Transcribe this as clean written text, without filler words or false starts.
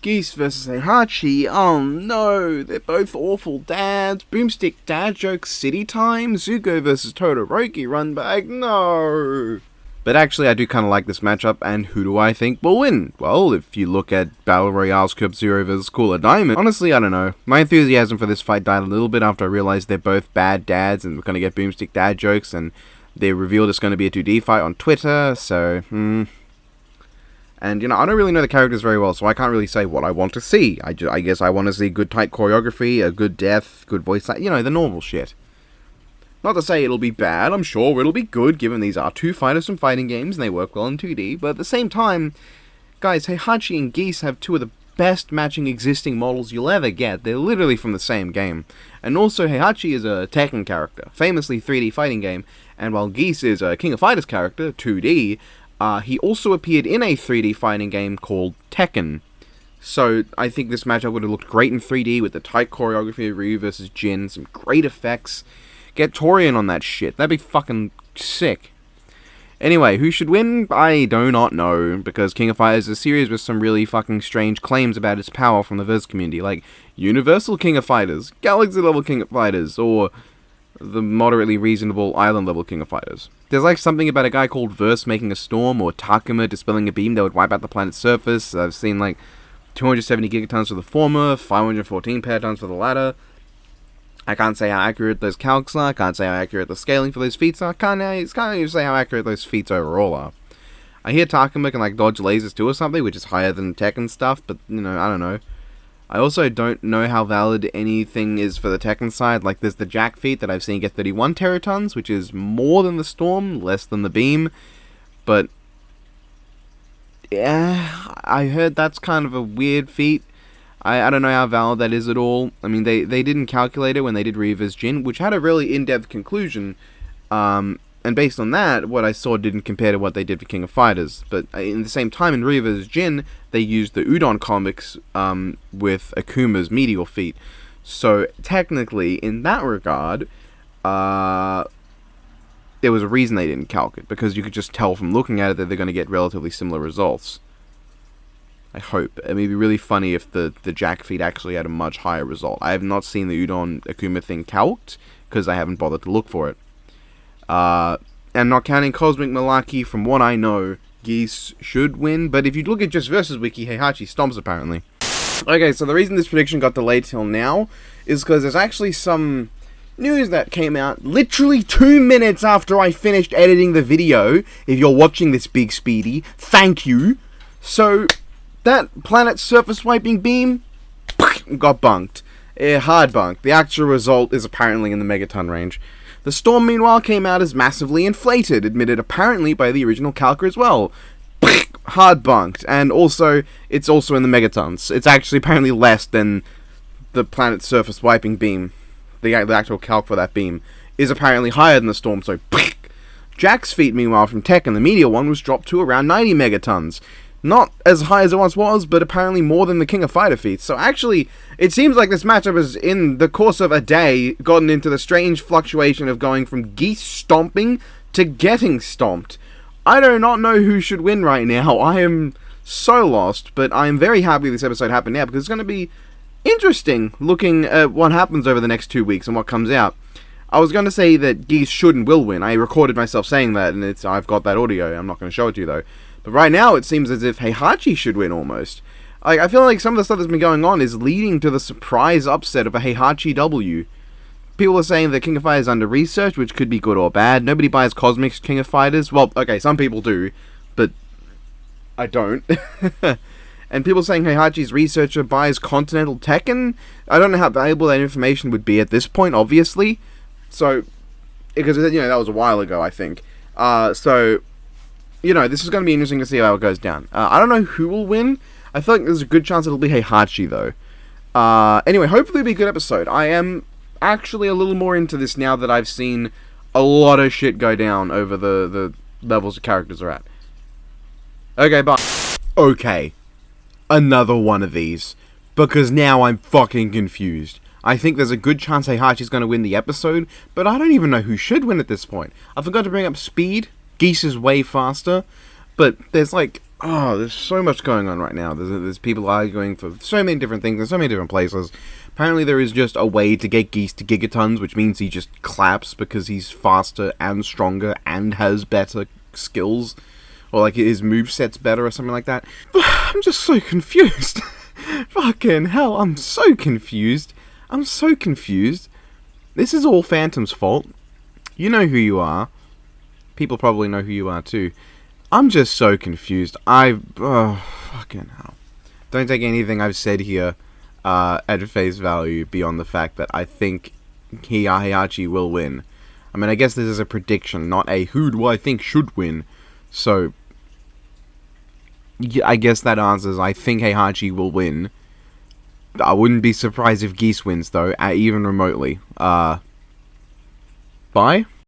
Geese versus Heihachi. Oh no, they're both awful dads. Boomstick dad jokes city time. Zuko versus Todoroki run back. No. But actually, I do kind of like this matchup, and who do I think will win? Well, if you look at Battle Royale's Curb Zero vs. Cooler Diamond, honestly, I don't know. My enthusiasm for this fight died a little bit after I realized they're both bad dads, and we're going to get Boomstick dad jokes, and they revealed it's going to be a 2D fight on Twitter, so, And, you know, I don't really know the characters very well, so I can't really say what I want to see. I guess I want to see good tight choreography, a good death, good voice, you know, the normal shit. Not to say it'll be bad, I'm sure it'll be good, given these are two fighters from fighting games, and they work well in 2D, but at the same time, guys, Heihachi and Geese have two of the best matching existing models you'll ever get. They're literally from the same game. And also, Heihachi is a Tekken character, famously 3D fighting game, and while Geese is a King of Fighters character, 2D, he also appeared in a 3D fighting game called Tekken. So, I think this matchup would have looked great in 3D with the tight choreography of Ryu versus Jin, some great effects. Get Torian on that shit, that'd be fucking sick. Anyway, who should win? I do not know, because King of Fighters is a series with some really fucking strange claims about its power from the verse community, like Universal King of Fighters, Galaxy level King of Fighters, or the moderately reasonable Island level King of Fighters. There's like something about a guy called Verse making a storm, or Takuma dispelling a beam that would wipe out the planet's surface. I've seen like 270 gigatons for the former, 514 petatons for the latter. I can't say how accurate those calcs are, can't say how accurate the scaling for those feats are, can't even say how accurate those feats overall are. I hear Takuma can like dodge lasers too or something, which is higher than Tekken stuff, but you know, I don't know. I also don't know how valid anything is for the Tekken side, like there's the Jack feat that I've seen get 31 teratons, which is more than the Storm, less than the Beam, but yeah, I heard that's kind of a weird feat. I don't know how valid that is at all. I mean, they didn't calculate it when they did Ryu vs. Jin, which had a really in-depth conclusion, and based on that, what I saw didn't compare to what they did for King of Fighters. But in the same time, in Ryu vs. Jin, they used the Udon comics with Akuma's Meteor feat. So, technically, in that regard, there was a reason they didn't calc it, because you could just tell from looking at it that they're going to get relatively similar results. I hope. It may be really funny if the Jack feat actually had a much higher result. I have not seen the Udon Akuma thing calced, because I haven't bothered to look for it. And not counting Cosmic Malaki, from what I know, Geese should win, but if you look at just versus wiki, Heihachi stomps apparently. Okay, so the reason this prediction got delayed till now is because there's actually some news that came out literally 2 minutes after I finished editing the video. If you're watching this, Big Speedy, thank you. So that planet surface wiping beam got bunked. Hard bunked. The actual result is apparently in the megaton range. The storm, meanwhile, came out as massively inflated, admitted apparently by the original calcer as well. Hard bunked. And also, it's also in the megatons. It's actually apparently less than the planet's surface wiping beam. The actual calc for that beam is apparently higher than the storm, so Jack's feat, meanwhile, from Tekken, the Meteor one, was dropped to around 90 megatons. Not as high as it once was, but apparently more than the King of Fighter feats. So actually, it seems like this matchup has, in the course of a day, gotten into the strange fluctuation of going from Geese stomping to getting stomped. I do not know who should win right now. I am so lost, but I am very happy this episode happened now, because it's going to be interesting looking at what happens over the next 2 weeks and what comes out. I was going to say that Geese should and will win. I recorded myself saying that, and I've got that audio. I'm not going to show it to you, though. But right now, it seems as if Heihachi should win, almost. Like, I feel like some of the stuff that's been going on is leading to the surprise upset of a Heihachi W. People are saying that King of Fighters is under research, which could be good or bad. Nobody buys Cosmic's King of Fighters. Well, okay, some people do, but I don't. And people saying Heihachi's researcher buys Continental Tekken. I don't know how valuable that information would be at this point, obviously. So, because, you know, that was a while ago, I think. So, you know, this is going to be interesting to see how it goes down. I don't know who will win. I feel like there's a good chance it'll be Heihachi, though. Anyway, hopefully it'll be a good episode. I am actually a little more into this now that I've seen a lot of shit go down over the levels the characters are at. Okay, bye. Okay. Another one of these. Because now I'm fucking confused. I think there's a good chance Heihachi's going to win the episode, but I don't even know who should win at this point. I forgot to bring up speed. Geese is way faster, but there's like Oh, there's so much going on right now. There's people arguing for so many different things in so many different places. Apparently there is just a way to get Geese to gigatons, which means he just claps because he's faster and stronger and has better skills. Or like his moveset's better or something like that. I'm just so confused. Fucking hell, I'm so confused. I'm so confused. This is all Phantom's fault. You know who you are. People probably know who you are too. I'm just so confused. Fucking hell. Don't take anything I've said here at face value beyond the fact that I think Heihachi will win. I mean, I guess this is a prediction, not a who do I think should win. So, yeah, I guess that answers I think Heihachi will win. I wouldn't be surprised if Geese wins, though, even remotely. Bye?